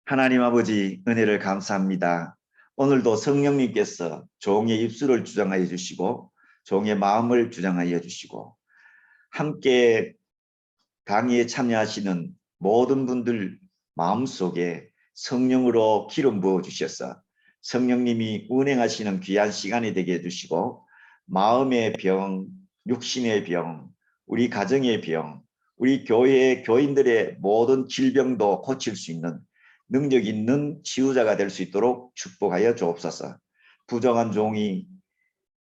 하나님 아버지 은혜를 감사합니다. 오늘도 성령님께서 종의 입술을 주장하여 주시고 종의 마음을 주장하여 주시고 함께 강의에 참여하시는 모든 분들 마음속에 성령으로 기름 부어 주셔서 성령님이 운행하시는 귀한 시간이 되게 해주시고 마음의 병, 육신의 병, 우리 가정의 병, 우리 교회의 교인들의 모든 질병도 고칠 수 있는 능력 있는 치유자가 될 수 있도록 축복하여 주옵소서. 부정한 종이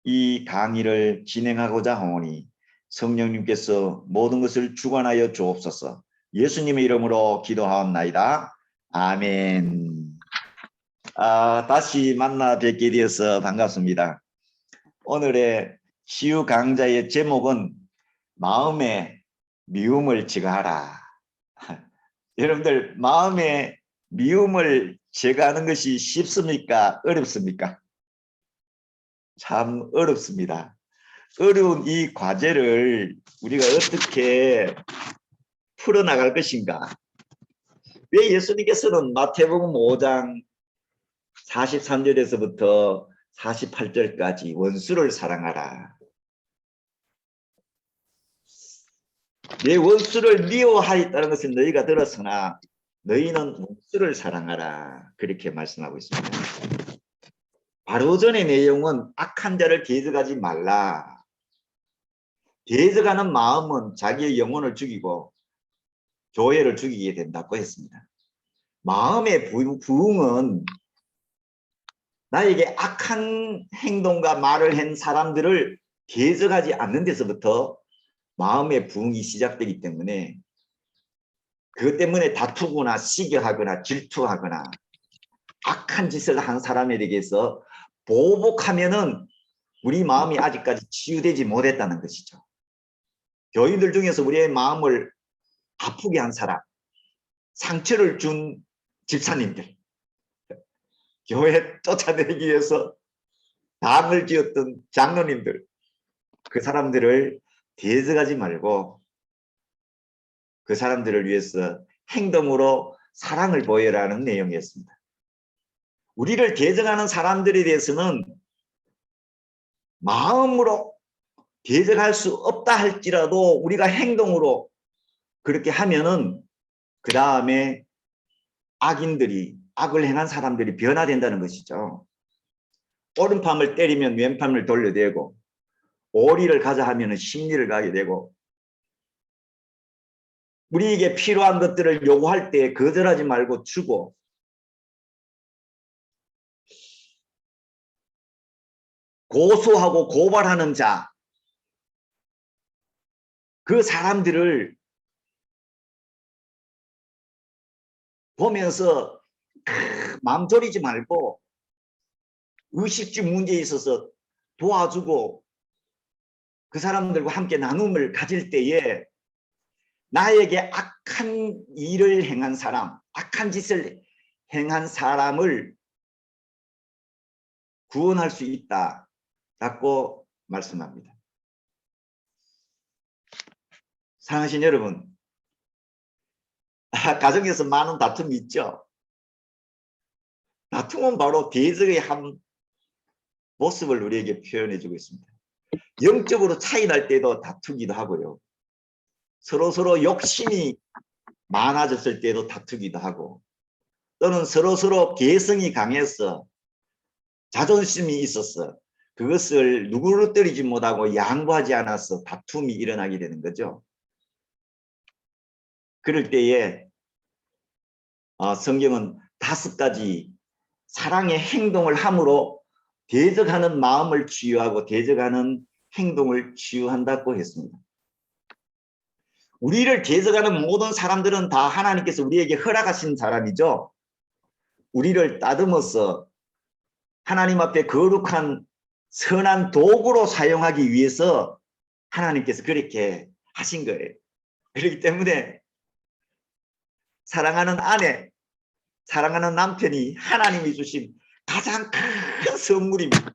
이 강의를 진행하고자 하오니 성령님께서 모든 것을 주관하여 주옵소서. 예수님의 이름으로 기도하옵나이다. 아멘. 다시 만나 뵙게 되어서 반갑습니다. 오늘의 치유 강좌의 제목은 마음의 미움을 제거하라. 여러분들 마음의 미움을 제거하는 것이 쉽습니까? 어렵습니까? 참 어렵습니다. 어려운 이 과제를 우리가 어떻게 풀어나갈 것인가? 왜 예수님께서는 마태복음 5장 43절에서부터 48절까지 원수를 사랑하라. 내 원수를 미워하였다는 것을 너희가 들었으나 너희는 원수를 사랑하라. 그렇게 말씀하고 있습니다. 바로 전의 내용은 악한 자를 대적하지 말라. 대적하는 마음은 자기의 영혼을 죽이고 교회를 죽이게 된다고 했습니다. 마음의 부흥은 나에게 악한 행동과 말을 한 사람들을 대적하지 않는 데서부터 마음의 부흥이 시작되기 때문에 그것 때문에 다투거나 시기하거나 질투하거나 악한 짓을 한 사람에 대해서 보복하면은 우리 마음이 아직까지 치유되지 못했다는 것이죠. 교인들 중에서 우리의 마음을 아프게 한 사람, 상처를 준 집사님들, 교회 쫓아내기 위해서 담을 지었던 장로님들, 그 사람들을 대적하지 말고 그 사람들을 위해서 행동으로 사랑을 보여라는 내용이었습니다. 우리를 대적하는 사람들에 대해서는 마음으로 대적할 수 없다 할지라도 우리가 행동으로 그렇게 하면은 그 다음에 악인들이 악을 행한 사람들이 변화된다는 것이죠. 오른팔을 때리면 왼팔을 돌려대고 오리를 가자 하면 십리를 가게 되고 우리에게 필요한 것들을 요구할 때 거절하지 말고 주고 고소하고 고발하는 자, 그 사람들을 보면서 마음 졸이지 말고 의식주 문제에 있어서 도와주고 그 사람들과 함께 나눔을 가질 때에 나에게 악한 일을 행한 사람, 악한 짓을 행한 사람을 구원할 수 있다라고 말씀합니다. 사랑하신 여러분, 가정에서 많은 다툼이 있죠. 다툼은 바로 대적의 한 모습을 우리에게 표현해 주고 있습니다. 영적으로 차이 날 때도 다투기도 하고요. 서로 욕심이 많아졌을 때도 다투기도 하고 또는 서로 개성이 강해서 자존심이 있어서 그것을 누구를 못하고 양보하지 않아서 다툼이 일어나게 되는 거죠. 그럴 때에 성경은 5가지 사랑의 행동을 함으로 대적하는 마음을 치유하고 대적하는 행동을 치유한다고 했습니다. 우리를 대적하는 모든 사람들은 다 하나님께서 우리에게 허락하신 사람이죠. 우리를 따듬어서 하나님 앞에 거룩한 선한 도구로 사용하기 위해서 하나님께서 그렇게 하신 거예요. 그렇기 때문에 사랑하는 아내, 사랑하는 남편이 하나님이 주신 가장 큰 선물입니다.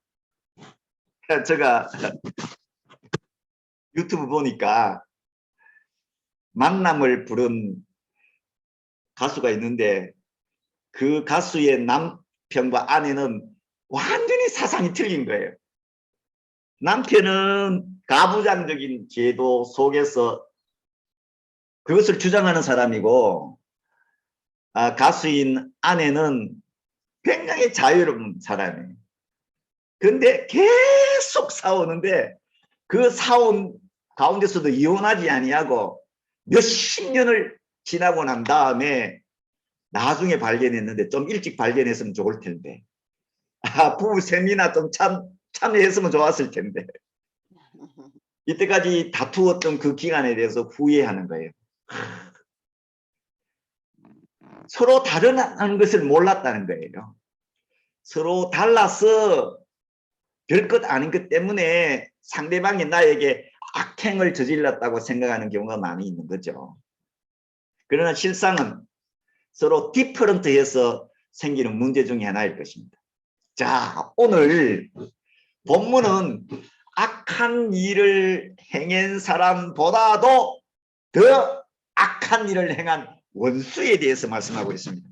제가 유튜브 보니까 만남을 부른 가수가 있는데 그 가수의 남편과 아내는 완전히 사상이 틀린 거예요. 남편은 가부장적인 제도 속에서 그것을 주장하는 사람이고, 가수인 아내는 굉장히 자유로운 사람이에요. 근데 계속 싸우는데 그 싸움 가운데서도 이혼하지 아니하고 몇십 년을 지나고 난 다음에 나중에 발견했는데, 좀 일찍 발견했으면 좋을 텐데, 부부 세미나 좀 참여했으면 좋았을 텐데, 이때까지 다투었던 그 기간에 대해서 후회하는 거예요. 서로 다르다는 것을 몰랐다는 거예요. 서로 달라서 별것 아닌 것 때문에 상대방이 나에게 악행을 저질렀다고 생각하는 경우가 많이 있는 거죠. 그러나 실상은 서로 디퍼런트해서 생기는 문제 중에 하나일 것입니다. 자, 오늘 본문은 악한 일을 행한 사람보다도 더 악한 일을 행한 원수에 대해서 말씀하고 있습니다.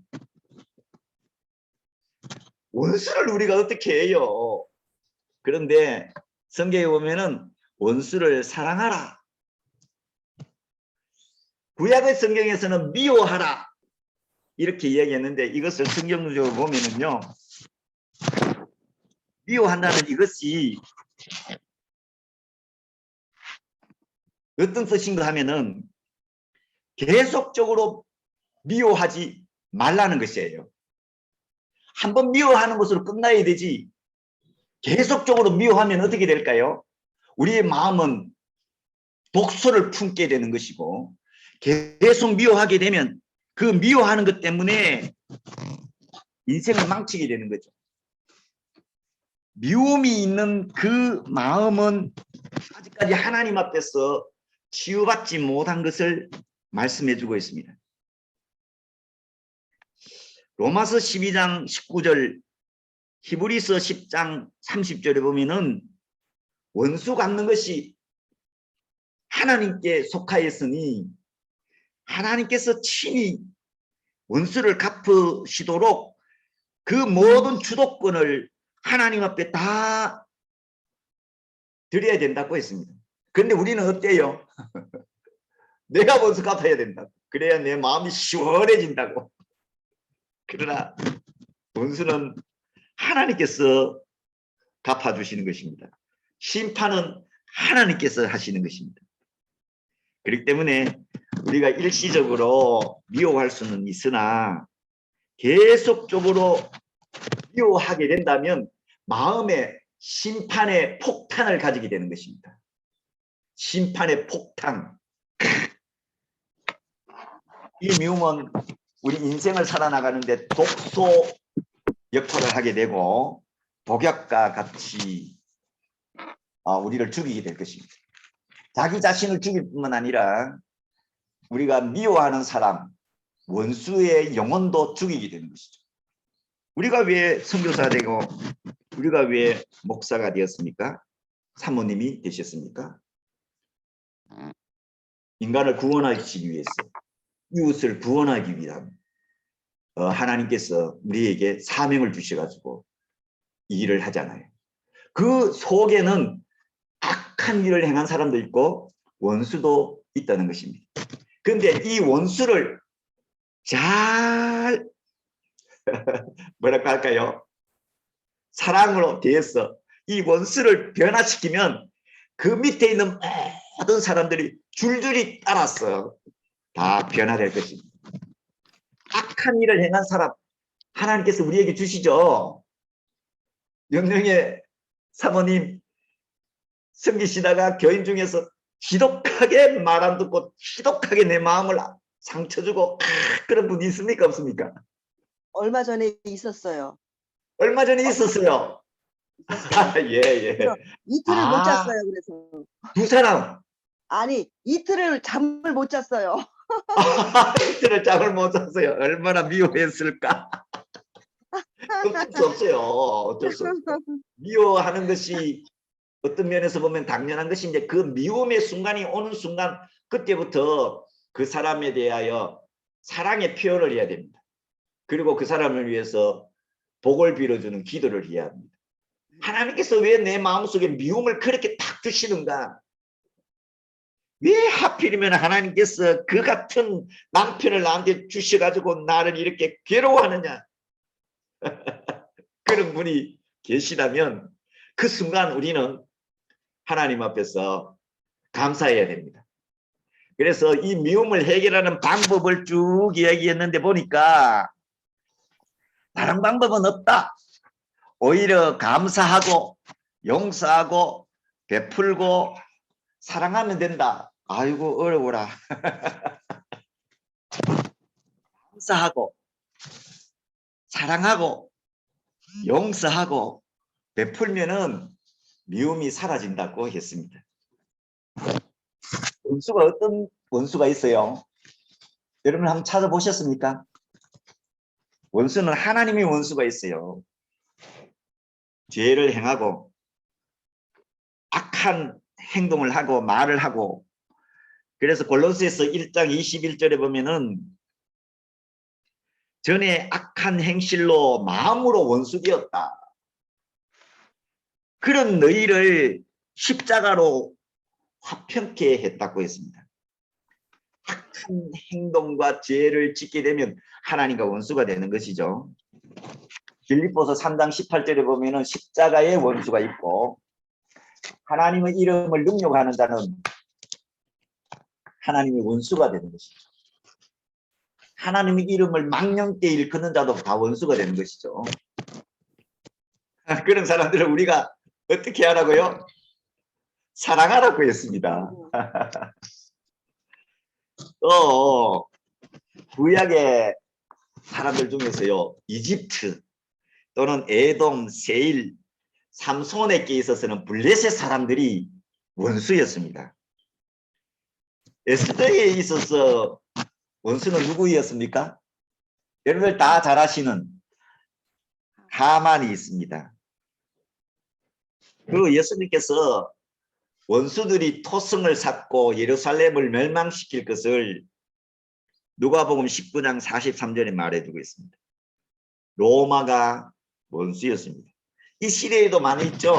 원수를 우리가 어떻게 해요? 그런데 성경에 보면은 원수를 사랑하라. 구약의 성경에서는 미워하라 이렇게 이야기했는데, 이것을 성경적으로 보면은요, 미워한다는 이것이 어떤 뜻인가 하면은 계속적으로 미워하지 말라는 것이에요. 한번 미워하는 것으로 끝나야 되지, 계속적으로 미워하면 어떻게 될까요? 우리의 마음은 독소를 품게 되는 것이고, 계속 미워하게 되면 그 미워하는 것 때문에 인생을 망치게 되는 거죠. 미움이 있는 그 마음은 아직까지 하나님 앞에서 치유받지 못한 것을 말씀해 주고 있습니다. 로마서 12장 19절, 히브리서 10장 30절에 보면은 원수 갚는 것이 하나님께 속하였으니 하나님께서 친히 원수를 갚으시도록 그 모든 주도권을 하나님 앞에 다 드려야 된다고 했습니다. 그런데 우리는 어때요? 내가 원수 갚아야 된다. 그래야 내 마음이 시원해진다고. 그러나 원수는 하나님께서 갚아주시는 것입니다. 심판은 하나님께서 하시는 것입니다. 그렇기 때문에 우리가 일시적으로 미워할 수는 있으나 계속적으로 미워하게 된다면 마음에 심판의 폭탄을 가지게 되는 것입니다. 심판의 폭탄. 이 미움은 우리 인생을 살아나가는데 독소 역할을 하게 되고 독약과 같이 우리를 죽이게 될 것입니다. 자기 자신을 죽일 뿐만 아니라 우리가 미워하는 사람, 원수의 영혼도 죽이게 되는 것이죠. 우리가 왜 선교사가 되고 우리가 왜 목사가 되었습니까? 사모님이 되셨습니까? 인간을 구원하기 위해서, 이웃을 구원하기 위한 하나님께서 우리에게 사명을 주셔가지고 이 일을 하잖아요. 그 속에는 악한 일을 행한 사람도 있고 원수도 있다는 것입니다. 그런데 이 원수를 잘 뭐랄까 할까요? 사랑으로 대해서 이 원수를 변화시키면 그 밑에 있는 모든 사람들이 줄줄이 따라서 다 변화될 것입니다. 악한 일을 행한 사람 하나님께서 우리에게 주시죠. 영령의 사모님 섬기시다가 교인 중에서 지독하게 말 안 듣고 지독하게 내 마음을 상처 주고 그런 분이 있습니까? 없습니까? 얼마 전에 있었어요. 얼마 전에 있었어요. 예. 이틀을 못 잤어요. 그래서 두 사람. 아니 이틀을 잠을 못 잤어요. 이틀을 잠을 못 잤어요. 얼마나 미워했을까. 어쩔 수 없어요. 어쩔 수 없어요. 미워하는 것이 어떤 면에서 보면 당연한 것인데, 그 미움의 순간이 오는 순간 그때부터 그 사람에 대하여 사랑의 표현을 해야 됩니다. 그리고 그 사람을 위해서 복을 빌어주는 기도를 해야 합니다. 하나님께서 왜 내 마음속에 미움을 그렇게 탁 두시는가? 왜 하필이면 하나님께서 그 같은 남편을 나한테 주셔가지고 나를 이렇게 괴로워하느냐? 그런 분이 계시다면 그 순간 우리는 하나님 앞에서 감사해야 됩니다. 그래서 이 미움을 해결하는 방법을 쭉 이야기했는데 보니까 다른 방법은 없다. 오히려 감사하고 용서하고 베풀고 사랑하면 된다. 아이고 어려워라. 감사하고 사랑하고 용서하고 베풀면은 미움이 사라진다고 했습니다. 원수가 어떤 원수가 있어요? 여러분 한번 찾아보셨습니까? 원수는 하나님의 원수가 있어요. 죄를 행하고 악한 행동을 하고 말을 하고, 그래서 골로새서 1장 21절에 보면은 전에 악한 행실로 마음으로 원수되었다. 그런 너희를 십자가로 화평케 했다고 했습니다. 악한 행동과 죄를 짓게 되면 하나님과 원수가 되는 것이죠. 빌립보서 3장 18절에 보면은 십자가의 원수가 있고 하나님의 이름을 능욕하는 자는 하나님의 원수가 되는 것이죠. 하나님의 이름을 망령되이 일컫는 자도 다 원수가 되는 것이죠. 그런 사람들을 우리가 어떻게 하라고요? 사랑하라고 했습니다. 구약의 사람들 중에서요, 이집트 또는 에돔, 세일, 삼손에게 있어서는 블레셋 사람들이 원수였습니다. 에스더에 있어서 원수는 누구였습니까? 여러분들 다 잘 아시는 하만이 있습니다. 그리고 예수님께서 원수들이 토성을 쌓고 예루살렘을 멸망시킬 것을 누가복음 19장 43절에 말해주고 있습니다. 로마가 원수였습니다. 이 시대에도 많이 있죠.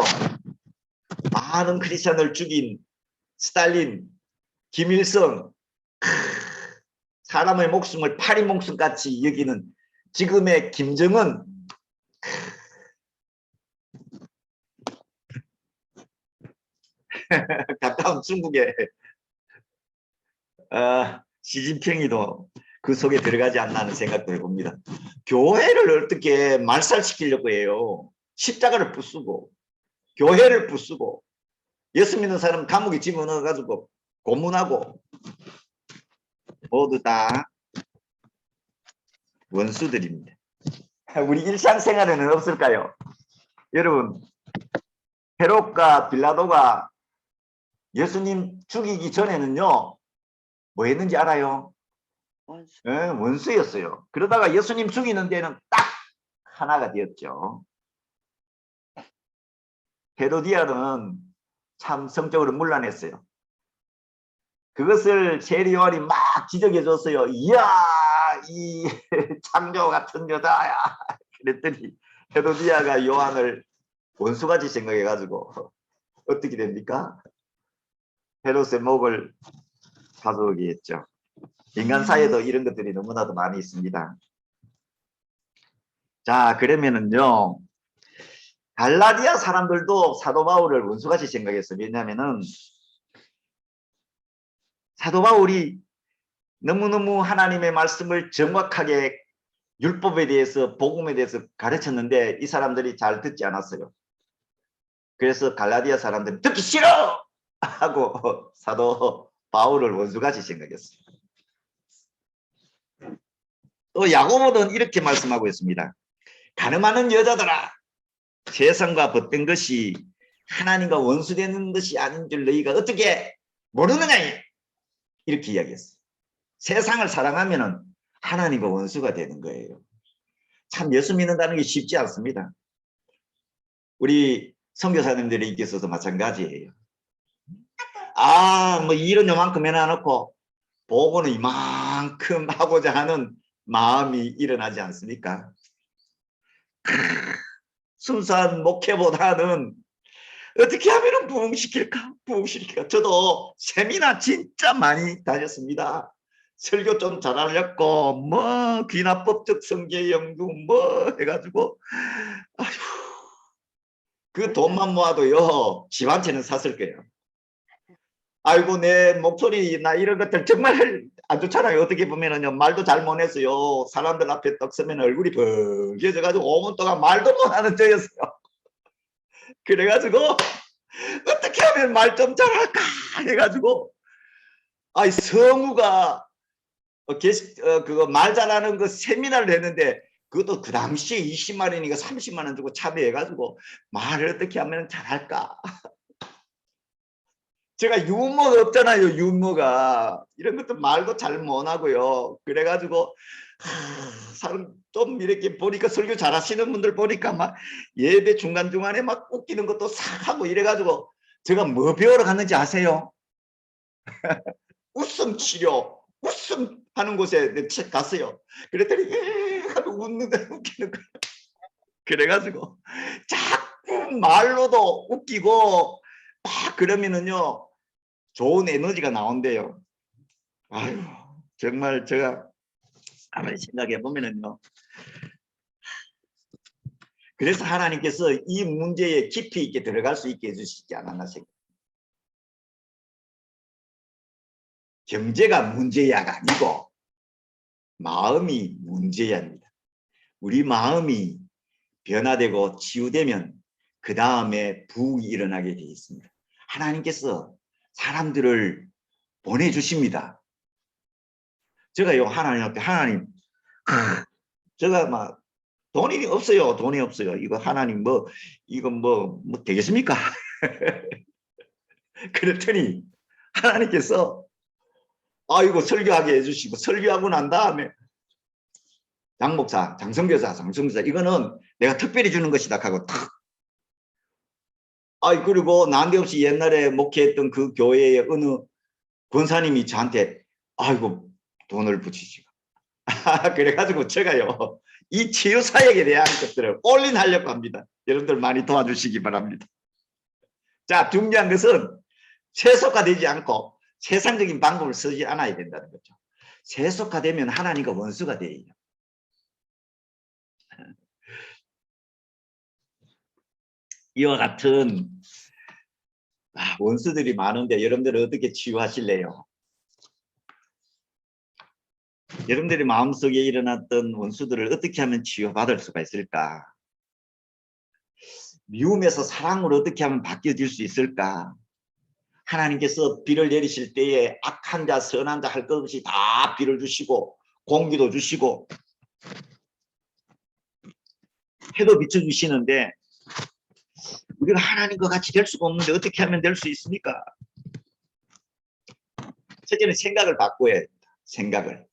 많은 크리스천을 죽인 스탈린, 김일성, 사람의 목숨을 파리 목숨같이 여기는 지금의 김정은, 가까운 중국의 시진핑이도 그 속에 들어가지 않나 하는 생각도 해봅니다. 교회를 어떻게 말살시키려고 해요? 십자가를 부수고 교회를 부수고 예수 믿는 사람 감옥에 집어넣어가지고 고문하고 모두 다 원수들입니다. 우리 일상생활에는 없을까요? 여러분, 헤롯과 빌라도가 예수님 죽이기 전에는요 뭐 했는지 알아요? 원수. 네, 원수였어요. 그러다가 예수님 죽이는 데는 딱 하나가 되었죠. 헤로디아는 참 성적으로 문란했어요. 그것을 세리 요한이 막 지적해 줬어요. 이야, 이 창조 같은 여자야. 그랬더니 헤로디아가 요한을 원수같이 생각해 가지고 어떻게 됩니까? 헤롯의 목을 가져오게 했죠. 인간 사이에도 이런 것들이 너무나도 많이 있습니다. 자, 그러면은요, 갈라디아 사람들도 사도 바울을 원수같이 생각했어요. 왜냐하면은 사도 바울이 너무너무 하나님의 말씀을 정확하게 율법에 대해서 복음에 대해서 가르쳤는데 이 사람들이 잘 듣지 않았어요. 그래서 갈라디아 사람들이 듣기 싫어! 하고 사도 바울을 원수같이 생각했어요. 또 야고보는 이렇게 말씀하고 있습니다. 가늠하는 여자들아, 세상과 벗된 것이 하나님과 원수되는 것이 아닌 줄 너희가 어떻게 모르느냐, 이렇게 이야기했어요. 세상을 사랑하면 하나님과 원수가 되는 거예요. 참 예수 믿는다는 게 쉽지 않습니다. 우리 선교사님들이 있어서도 마찬가지예요. 뭐 일은 요만큼 해놔놓고 보고는 이만큼 하고자 하는 마음이 일어나지 않습니까? 순수한 목회보다는 어떻게 하면 부흥시킬까? 부흥시킬까? 저도 세미나 진짜 많이 다녔습니다. 설교 좀 잘하려고 뭐 귀납법적 성계 연구 뭐 해가지고 아휴, 그 돈만 모아도요 집 한 채는 샀을 거예요. 아이고 내 목소리나 이런 것들 정말 안 좋잖아요. 어떻게 보면은요 말도 잘 못했어요. 사람들 앞에 떡 서면 얼굴이 벌개져가지고 5분 동안 말도 못하는 저였어요. 그래가지고 어떻게 하면 말 좀 잘할까 해가지고 아이 성우가 그거 말 잘하는 거 세미나를 했는데 그것도 그 당시에 20만 원이니까 30만 원 주고 참여해가지고 말을 어떻게 하면 잘할까. 제가 유머가 없잖아요. 유머가 이런 것도 말도 잘 못하고요. 그래가지고 사람 좀 이렇게 보니까 설교 잘하시는 분들 보니까 막 예배 중간중간에 막 웃기는 것도 싹 하고 이래가지고 제가 뭐 배우러 갔는지 아세요? 웃음 치료, 웃음 하는 곳에 갔어요. 그랬더니 하고 웃는다 웃기는 거예요. 그래가지고 자꾸 말로도 웃기고 막 그러면은요 좋은 에너지가 나온대요. 아유 정말 제가 아무리 생각해 보면은요. 그래서 하나님께서 이 문제에 깊이 있게 들어갈 수 있게 해주시지 않았나 생각합니다. 경제가 문제야가 아니고 마음이 문제야입니다. 우리 마음이 변화되고 치유되면 그 다음에 부흥이 일어나게 되어 있습니다. 하나님께서 사람들을 보내주십니다. 제가요 하나님 앞에 하나님 제가 막 돈이 없어요. 돈이 없어요. 이거 하나님 뭐 이건 뭐 되겠습니까? 그랬더니 하나님께서 아이고 설교하게 해주시고 설교하고 난 다음에 장목사, 장성교사 이거는 내가 특별히 주는 것이다 하고 탁. 아이 그리고 난데없이 옛날에 목회했던 그 교회의 어느 권사님이 저한테 아이고 돈을 붙이시고 그래가지고 제가요 이 치유사역에 대한 것들을 올인하려고 합니다. 여러분들 많이 도와주시기 바랍니다. 자 중요한 것은 세속화되지 않고 세상적인 방법을 쓰지 않아야 된다는 거죠. 세속화되면 하나님과 원수가 돼요. 이와 같은 원수들이 많은데 여러분들은 어떻게 치유하실래요? 여러분들의 마음속에 일어났던 원수들을 어떻게 하면 치유받을 수가 있을까? 미움에서 사랑으로 어떻게 하면 바뀌어질 수 있을까? 하나님께서 비를 내리실 때에 악한 자 선한 자 할 것 없이 다 비를 주시고 공기도 주시고 해도 비춰주시는데 우리가 하나님과 같이 될 수가 없는데 어떻게 하면 될 수 있습니까? 첫째는 생각을 바꿔야 됩니다. 생각을.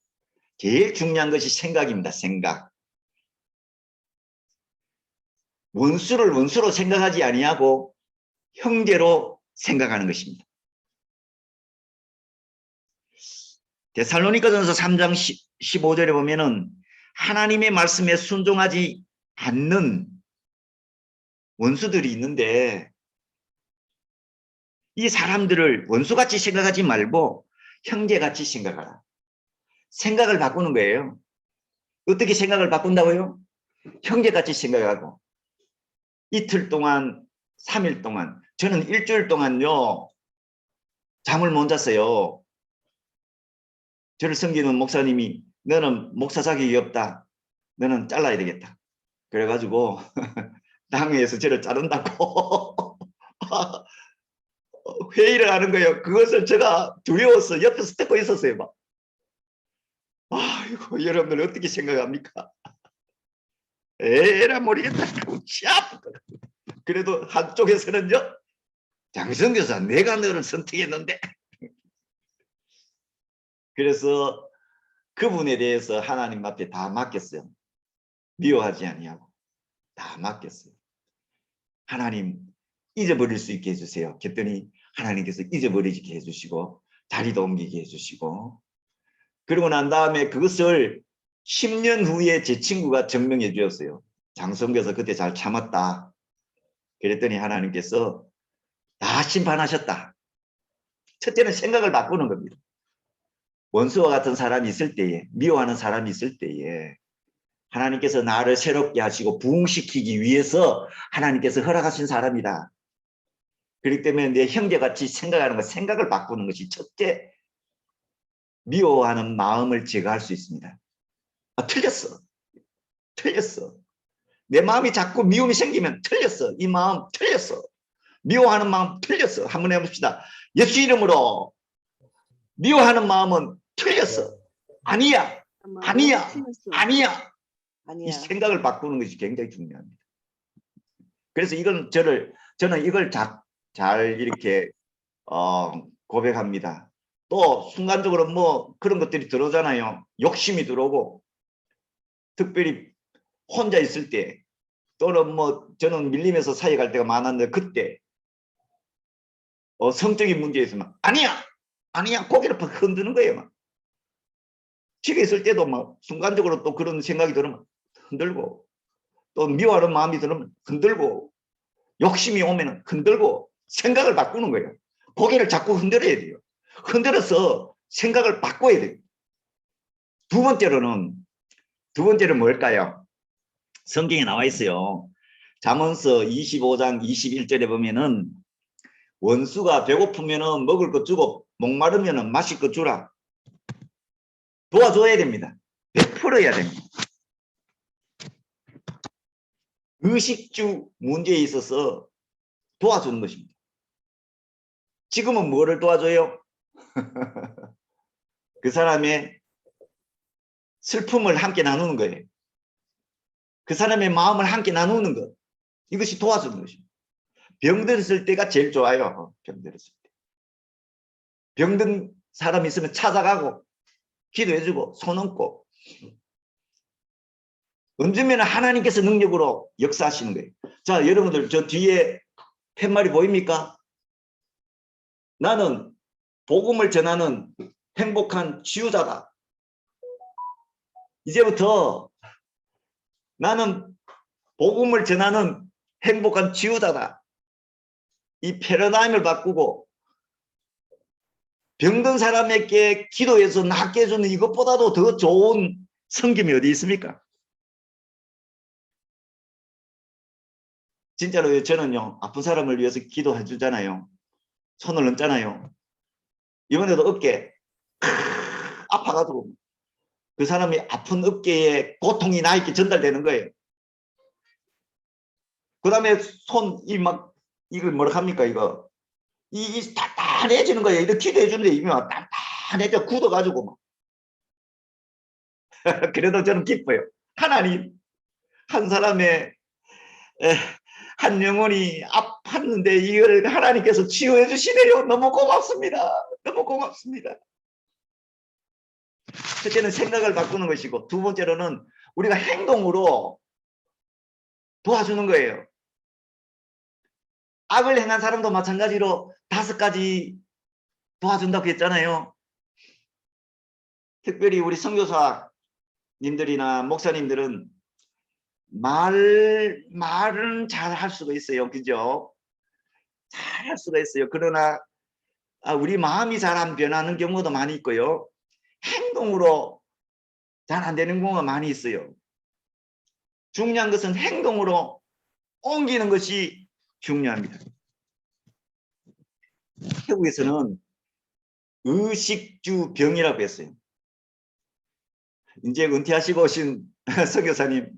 제일 중요한 것이 생각입니다. 생각. 원수를 원수로 생각하지 아니하고 형제로 생각하는 것입니다. 데살로니가전서 3장 15절에 보면은 하나님의 말씀에 순종하지 않는 원수들이 있는데 이 사람들을 원수같이 생각하지 말고 형제같이 생각하라. 생각을 바꾸는 거예요. 어떻게 생각을 바꾼다고요? 형제같이 생각하고 이틀 동안 3일 동안 저는 일주일 동안요 잠을 못 잤어요. 저를 섬기는 목사님이 너는 목사 자격이 없다. 너는 잘라야 되겠다. 그래가지고 당회에서 저를 자른다고 회의를 하는 거예요. 그것을 제가 두려워서 옆에서 듣고 있었어요. 막. 아이고 여러분들 어떻게 생각합니까? 에라 모르겠다. 그래도 한쪽에서는요. 장성교사 내가 너를 선택했는데 그래서 그분에 대해서 하나님 앞에 다 맡겼어요. 미워하지 아니하고 다 맡겼어요. 하나님 잊어버릴 수 있게 해주세요. 그랬더니 하나님께서 잊어버리게 해주시고 자리도 옮기게 해주시고 그러고 난 다음에 그것을 10년 후에 제 친구가 증명해 주었어요. 장성교사 그때 잘 참았다. 그랬더니 하나님께서 다 심판하셨다. 첫째는 생각을 바꾸는 겁니다. 원수와 같은 사람이 있을 때에, 미워하는 사람이 있을 때에 하나님께서 나를 새롭게 하시고 부흥시키기 위해서 하나님께서 허락하신 사람이다. 그렇기 때문에 내 형제같이 생각하는 것, 생각을 바꾸는 것이 첫째, 미워하는 마음을 제거할 수 있습니다. 아, 틀렸어. 틀렸어. 내 마음이 자꾸 미움이 생기면 틀렸어. 이 마음 틀렸어. 미워하는 마음 틀렸어. 한번 해봅시다. 예수 이름으로 미워하는 마음은 틀렸어. 아니야. 아니야. 틀렸어. 아니야. 이 아니야. 생각을 바꾸는 것이 굉장히 중요합니다. 그래서 이건 저는 이걸 잘 이렇게 고백합니다. 또 순간적으로 뭐 그런 것들이 들어오잖아요. 욕심이 들어오고 특별히 혼자 있을 때 또는 뭐 저는 밀림에서 사회 갈 때가 많았는데 그때 성적인 문제 있으면 아니야 고개를 팍 흔드는 거예요. 막. 집에 있을 때도 막 순간적으로 또 그런 생각이 들으면 흔들고 또 미워하는 마음이 들으면 흔들고 욕심이 오면 흔들고 생각을 바꾸는 거예요. 고개를 자꾸 흔들어야 돼요. 흔들어서 생각을 바꿔야 돼요. 두 번째는 뭘까요? 성경에 나와 있어요. 잠언서 25장 21절에 보면은 원수가 배고프면은 먹을 것 주고 목마르면은 마실 것 주라. 도와줘야 됩니다. 베풀어야 됩니다. 의식주 문제에 있어서 도와주는 것입니다. 지금은 뭐를 도와줘요? 그 사람의 슬픔을 함께 나누는 거예요. 그 사람의 마음을 함께 나누는 것. 이것이 도와주는 것입니다. 병들었을 때가 제일 좋아요. 병들었을 때. 병든 사람이 있으면 찾아가고 기도해주고 손 얹고 얹으면 하나님께서 능력으로 역사하시는 거예요. 자, 여러분들 저 뒤에 팻말이 보입니까? 나는 복음을 전하는 행복한 치유자다. 이제부터 나는 복음을 전하는 행복한 치유자다. 이 패러다임을 바꾸고 병든 사람에게 기도해서 낫게 해주는 이것보다도 더 좋은 섬김이 어디 있습니까? 진짜로 저는요, 아픈 사람을 위해서 기도해 주잖아요. 손을 얹잖아요. 이번에도 어깨 아파가지고 그 사람이 아픈 어깨에 고통이 나에게 전달되는 거예요. 그 다음에 이걸 뭐라 합니까, 이거? 이 단단해지는 거예요. 이렇게 기도해 주는데 이게 막 단단해져 굳어가지고 막. 그래도 저는 기뻐요. 하나님, 한 사람의 한 영혼이 아팠는데 이걸 하나님께서 치유해 주시네요. 너무 고맙습니다. 너무 고맙습니다. 첫째는 생각을 바꾸는 것이고 두 번째로는 우리가 행동으로 도와주는 거예요. 악을 행한 사람도 마찬가지로 5가지 도와준다고 했잖아요. 특별히 우리 선교사님들이나 목사님들은 말은 잘 할 수가 있어요. 그죠? 잘 할 수가 있어요. 그러나 우리 마음이 잘 안 변하는 경우도 많이 있고요. 행동으로 잘 안 되는 경우가 많이 있어요. 중요한 것은 행동으로 옮기는 것이 중요합니다. 태국에서는 의식주 병이라고 했어요. 이제 은퇴하시고 오신 선교사님,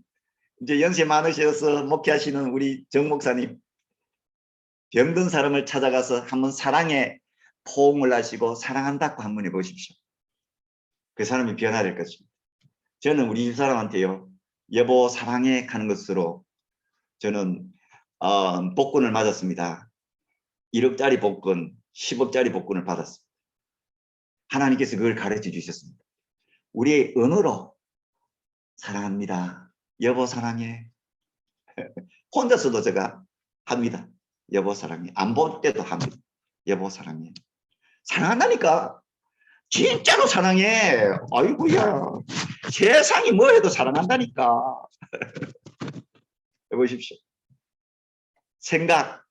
이제 연세 많으셔서 목회하시는 우리 정 목사님, 병든 사람을 찾아가서 한번 사랑에 포옹을 하시고 사랑한다고 한번 해보십시오. 그 사람이 변화될 것입니다. 저는 우리 집사람한테요, 여보 사랑해 하는 것으로 저는 복권을 맞았습니다. 1억짜리 복권, 10억짜리 복권을 받았습니다. 하나님께서 그걸 가르쳐 주셨습니다. 우리의 언어로 사랑합니다. 여보 사랑해. 혼자서도 제가 합니다. 여보 사랑해. 안 볼 때도 합니다. 여보 사랑해. 사랑한다니까. 진짜로 사랑해. 아이고야. 세상이 뭐 해도 사랑한다니까. 해보십시오. 생각,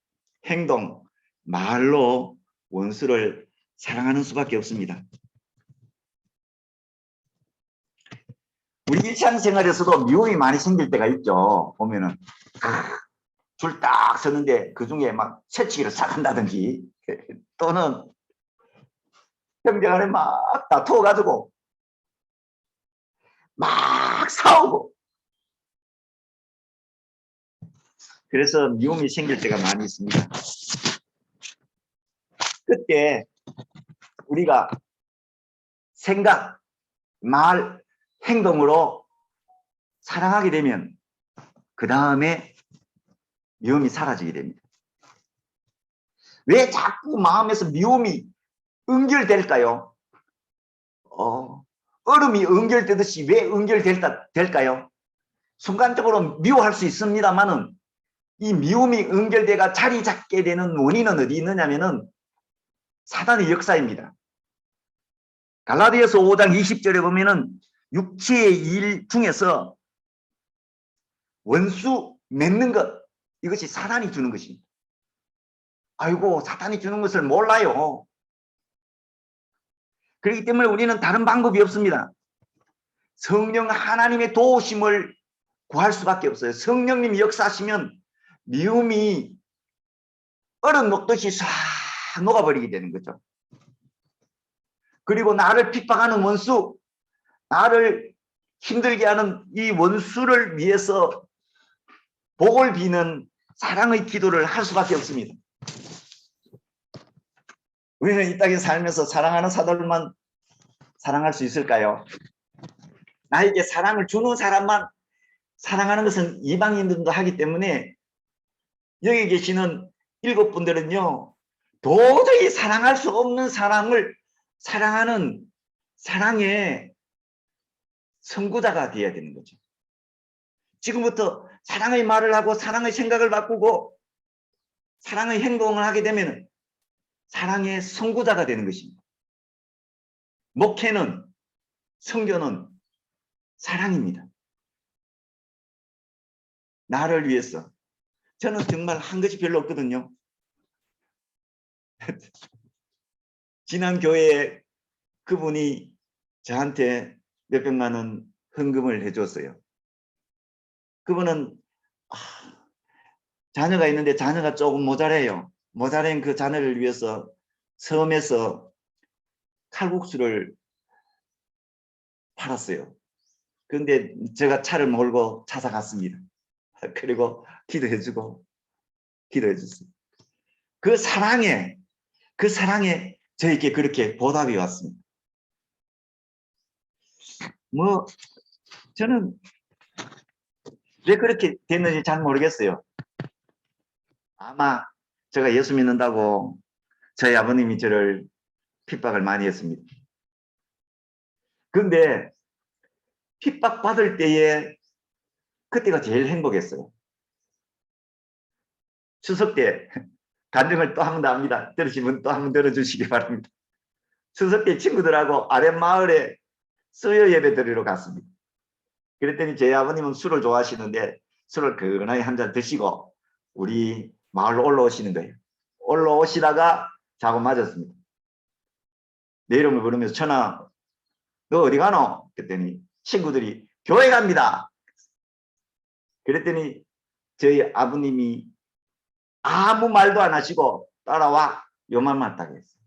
행동, 말로 원수를 사랑하는 수밖에 없습니다. 우리 일상생활에서도 미움이 많이 생길 때가 있죠. 보면은 줄 딱 서는데 그중에 막 새치기를 싹 한다든지 또는 형제간에 막 다투어가지고 막 싸우고, 그래서 미움이 생길 때가 많이 있습니다. 그때 우리가 생각, 말, 행동으로 사랑하게 되면 그 다음에 미움이 사라지게 됩니다. 왜 자꾸 마음에서 미움이 응결될까요? 얼음이 응결되듯이 왜 응결될까요? 순간적으로 미워할 수 있습니다만은 이 미움이 응결돼가 자리 잡게 되는 원인은 어디 있느냐면은 사단의 역사입니다. 갈라디아서 5장 20절에 보면은 육체의 일 중에서 원수 맺는 것, 이것이 사단이 주는 것입니다. 아이고, 사단이 주는 것을 몰라요. 그렇기 때문에 우리는 다른 방법이 없습니다. 성령 하나님의 도우심을 구할 수밖에 없어요. 성령님이 역사하시면 미움이 얼음 녹듯이 싹 녹아버리게 되는 거죠. 그리고 나를 핍박하는 원수, 나를 힘들게 하는 이 원수를 위해서 복을 비는 사랑의 기도를 할 수밖에 없습니다. 우리는 이 땅에 살면서 사랑하는 사람만 사랑할 수 있을까요? 나에게 사랑을 주는 사람만 사랑하는 것은 이방인들도 하기 때문에 여기 계시는 7분들은요, 도저히 사랑할 수 없는 사람을 사랑하는 사랑의 선구자가 되어야 되는 거죠. 지금부터 사랑의 말을 하고 사랑의 생각을 바꾸고 사랑의 행동을 하게 되면 사랑의 선구자가 되는 것입니다. 목회는, 선교는 사랑입니다. 나를 위해서. 저는 정말 한 것이 별로 없거든요. 지난 교회에 그분이 저한테 몇백만 원 헌금을 해줬어요. 그분은 자녀가 있는데 자녀가 조금 모자라요. 모자란 그 자녀를 위해서 섬에서 칼국수를 팔았어요. 그런데 제가 차를 몰고 찾아갔습니다. 그리고 기도해주고 기도해줬어요. 그 사랑에 저에게 그렇게 보답이 왔습니다. 뭐 저는 왜 그렇게 됐는지 잘 모르겠어요. 아마 제가 예수 믿는다고 저희 아버님이 저를 핍박을 많이 했습니다. 근데 핍박받을 때에 그때가 제일 행복했어요. 추석 때 간증을 또 한 번 더 합니다. 들으시면 또 한 번 들어주시기 바랍니다. 추석 때 친구들하고 아랫마을에 수요 예배 드리러 갔습니다. 그랬더니 제 아버님은 술을 좋아하시는데 술을 근하게 한 잔 드시고 우리 마을로 올라오시는 거예요. 올라오시다가 자고 맞았습니다. 내 이름을 부르면서 천아 너 어디 가노? 그랬더니 친구들이 교회 갑니다. 그랬더니 저희 아버님이 아무 말도 안 하시고 따라와 요만만 딱 했어요.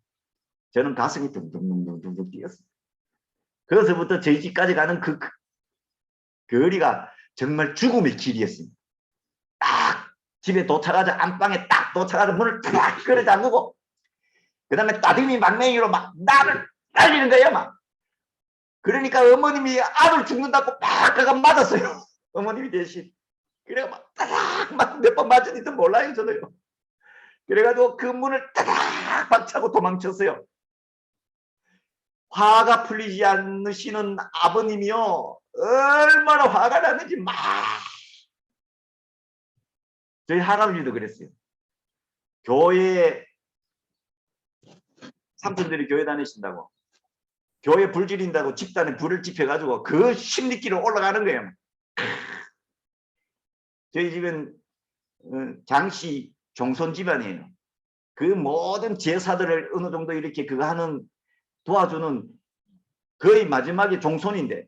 저는 가슴이 둥둥둥둥 뛰었어요. 그래서부터 저희 집까지 가는 그 거리가 정말 죽음의 길이었습니다. 딱 집에 도착하자 안방에 딱 도착하자 문을 딱 걸어 잠그고 그 다음에 따듬이 막맹이로 막 나를 날리는 거예요. 막. 그러니까 어머님이 아들 죽는다고 막 가가 맞았어요. 어머님이 대신. 그래가 막 따닥 몇 번 맞은지도 몰라요. 저도요. 그래가지고 그 문을 따닥 박차고 도망쳤어요. 화가 풀리지 않으시는 아버님이요. 얼마나 화가 났는지 막. 저희 할아버지도 그랬어요. 교회에 삼촌들이 교회 다니신다고 교회 불 지린다고 집단에 불을 지펴가지고 그 십리길을 올라가는 거예요. 저희 집은 장씨 종손 집안이에요. 그 모든 제사들을 어느 정도 이렇게 그거 하는 도와주는 거의 마지막에 종손인데,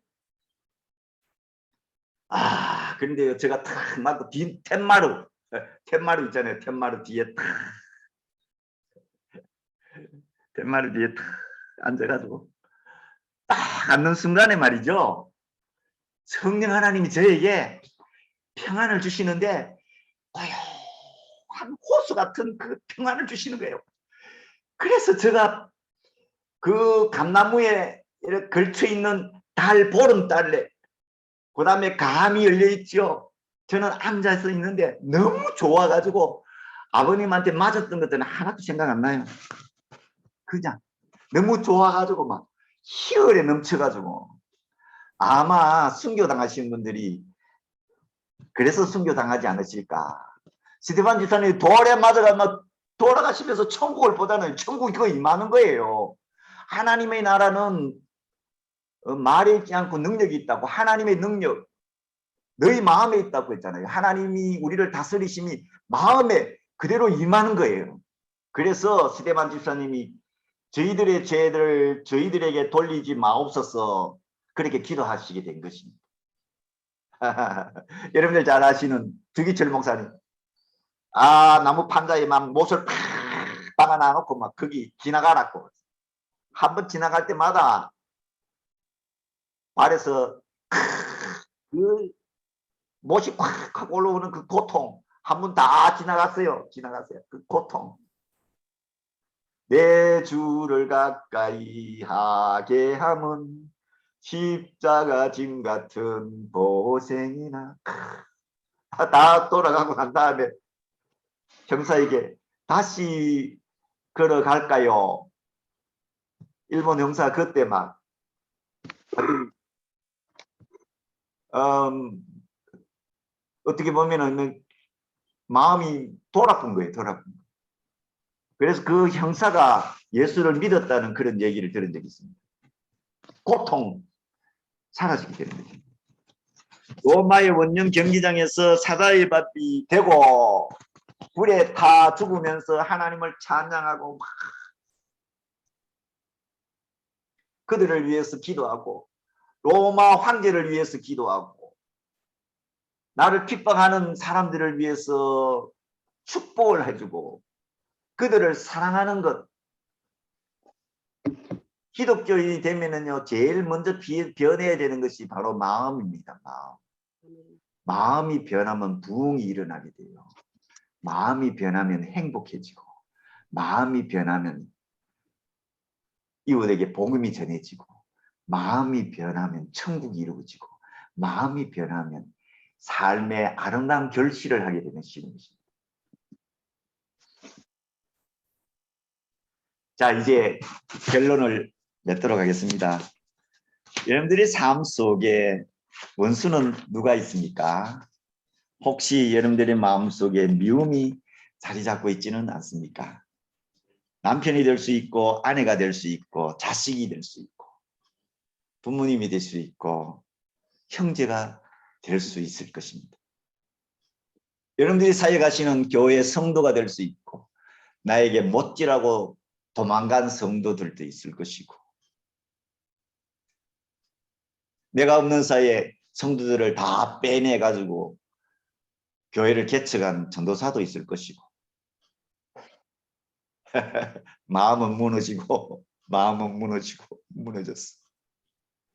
그런데 제가 탁 맞고 뒤 텐마루 있잖아요. 텐마루 뒤에 탁 앉아가지고 딱 앉는 순간에 말이죠. 성령 하나님이 저에게 평안을 주시는데 고요한 호수 같은 그 평안을 주시는 거예요. 그래서 제가 그 감나무에 이렇게 걸쳐 있는 달 보름달래, 그 다음에 감이 열려 있죠. 저는 앉아서 있는데 너무 좋아가지고 아버님한테 맞았던 것들은 하나도 생각 안 나요. 그냥 너무 좋아가지고 막 희열에 넘쳐가지고, 아마 순교당하신 분들이 그래서 순교당하지 않으실까. 스테반 집사님이 돌에 맞아가 돌아가시면서 천국을 보다는 천국이 거의 임하는 거예요. 하나님의 나라는 말에 있지 않고 능력이 있다고. 하나님의 능력 너희 마음에 있다고 했잖아요. 하나님이 우리를 다스리심이 마음에 그대로 임하는 거예요. 그래서 스테반 집사님이 저희들의 죄를 저희들에게 돌리지 마옵소서 그렇게 기도하시게 된 것입니다. 여러분들 잘 아시는 주기철 목사님, 나무 판자에 막 못을 팍 박아놔 놓고 막 거기 지나가라고. 한번 지나갈 때마다 발에서 그 못이 콱 하고 올라오는 그 고통, 한 번 다 지나갔어요. 그 고통. 내 주를 가까이 하게 함은 십자가 짐 같은 보생이나. 다 돌아가고 난 다음에 형사에게 다시 걸어갈까요? 일본 형사 그때 막 어떻게 보면은 마음이 돌아쁜 거예요. 그래서 그 형사가 예수를 믿었다는 그런 얘기를 들은 적이 있습니다. 고통 사라지게 되는 거죠. 로마의 원년 경기장에서 사자의 밥이 되고 불에 타 죽으면서 하나님을 찬양하고 막 그들을 위해서 기도하고 로마 황제를 위해서 기도하고 나를 핍박하는 사람들을 위해서 축복을 해주고 그들을 사랑하는 것. 기독교인이 되면은요, 제일 먼저 변해야 되는 것이 바로 마음입니다. 마음이 변하면 부흥이 일어나게 돼요. 마음이 변하면 행복해지고, 마음이 변하면 이웃에게 복음이 전해지고, 마음이 변하면 천국이 이루어지고, 마음이 변하면 삶의 아름다운 결실을 하게 되는 시간입니다. 자, 이제 결론을 맺도록 하겠습니다. 여러분들의 삶 속에 원수는 누가 있습니까? 혹시 여러분들의 마음속에 미움이 자리 잡고 있지는 않습니까? 남편이 될 수 있고 아내가 될 수 있고 자식이 될 수 있고 부모님이 될 수 있고 형제가 될 수 있을 것입니다. 여러분들이 사역하시는 교회 성도가 될 수 있고 나에게 못지라고 도망간 성도들도 있을 것이고 내가 없는 사이에 성도들을 다 빼내가지고 교회를 개척한 전도사도 있을 것이고 마음은 무너지고 무너졌어.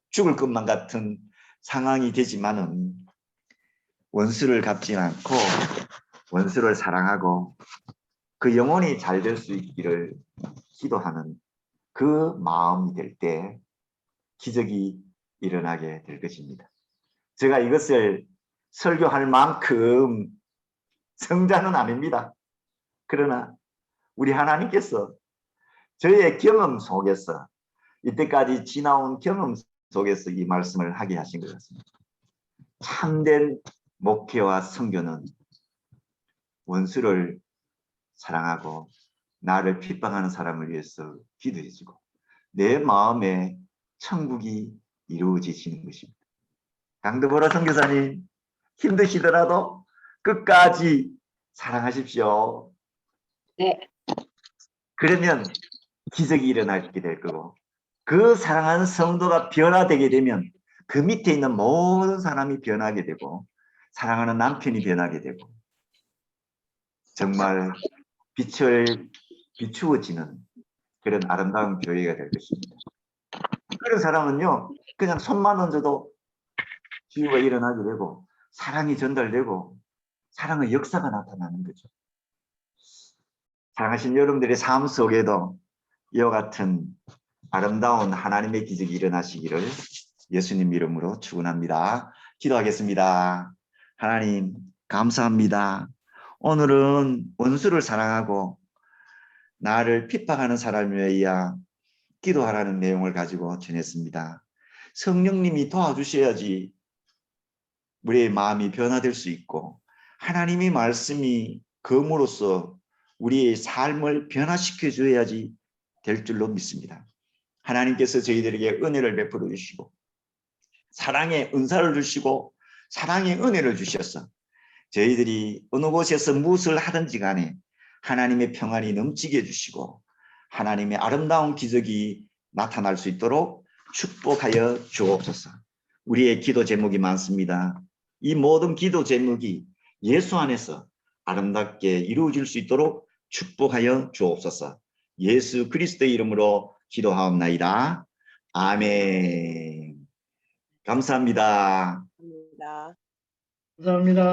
죽을 것만 같은 상황이 되지만은 원수를 갚지 않고 원수를 사랑하고 그 영혼이 잘 될 수 있기를 기도하는 그 마음이 될 때 기적이 일어나게 될 것입니다. 제가 이것을 설교할 만큼 성자는 아닙니다. 그러나 우리 하나님께서 저의 경험 속에서 이때까지 지나온 경험 속에서 이 말씀을 하게 하신 것 같습니다. 참된 목회와 선교는 원수를 사랑하고 나를 핍박하는 사람을 위해서 기도해주고 내 마음에 천국이 이루어지시는 것입니다. 강도보라 선교사님, 힘드시더라도 끝까지 사랑하십시오. 네. 그러면 기적이 일어나게 될 거고, 그 사랑하는 성도가 변화되게 되면 그 밑에 있는 모든 사람이 변하게 되고, 사랑하는 남편이 변하게 되고, 정말 빛을 비추어지는 그런 아름다운 교회가 될 것입니다. 그런 사람은요, 그냥 손만 얹어도 치유가 일어나게 되고, 사랑이 전달되고, 사랑의 역사가 나타나는 거죠. 사랑하신 여러분들의 삶 속에도 이와 같은 아름다운 하나님의 기적이 일어나시기를 예수님 이름으로 축원합니다. 기도하겠습니다. 하나님 감사합니다. 오늘은 원수를 사랑하고 나를 핍박하는 사람에 의해 기도하라는 내용을 가지고 전했습니다. 성령님이 도와주셔야지 우리의 마음이 변화될 수 있고 하나님의 말씀이 검으로써 우리의 삶을 변화시켜 줘야지 될 줄로 믿습니다. 하나님께서 저희들에게 은혜를 베풀어 주시고 사랑의 은사를 주시고 사랑의 은혜를 주셔서 저희들이 어느 곳에서 무엇을 하든지 간에 하나님의 평안이 넘치게 해주시고 하나님의 아름다운 기적이 나타날 수 있도록 축복하여 주옵소서. 우리의 기도 제목이 많습니다. 이 모든 기도 제목이 예수 안에서 아름답게 이루어질 수 있도록 축복하여 주옵소서. 예수 그리스도의 이름으로 기도하옵나이다. 아멘. 감사합니다. 감사합니다. 감사합니다.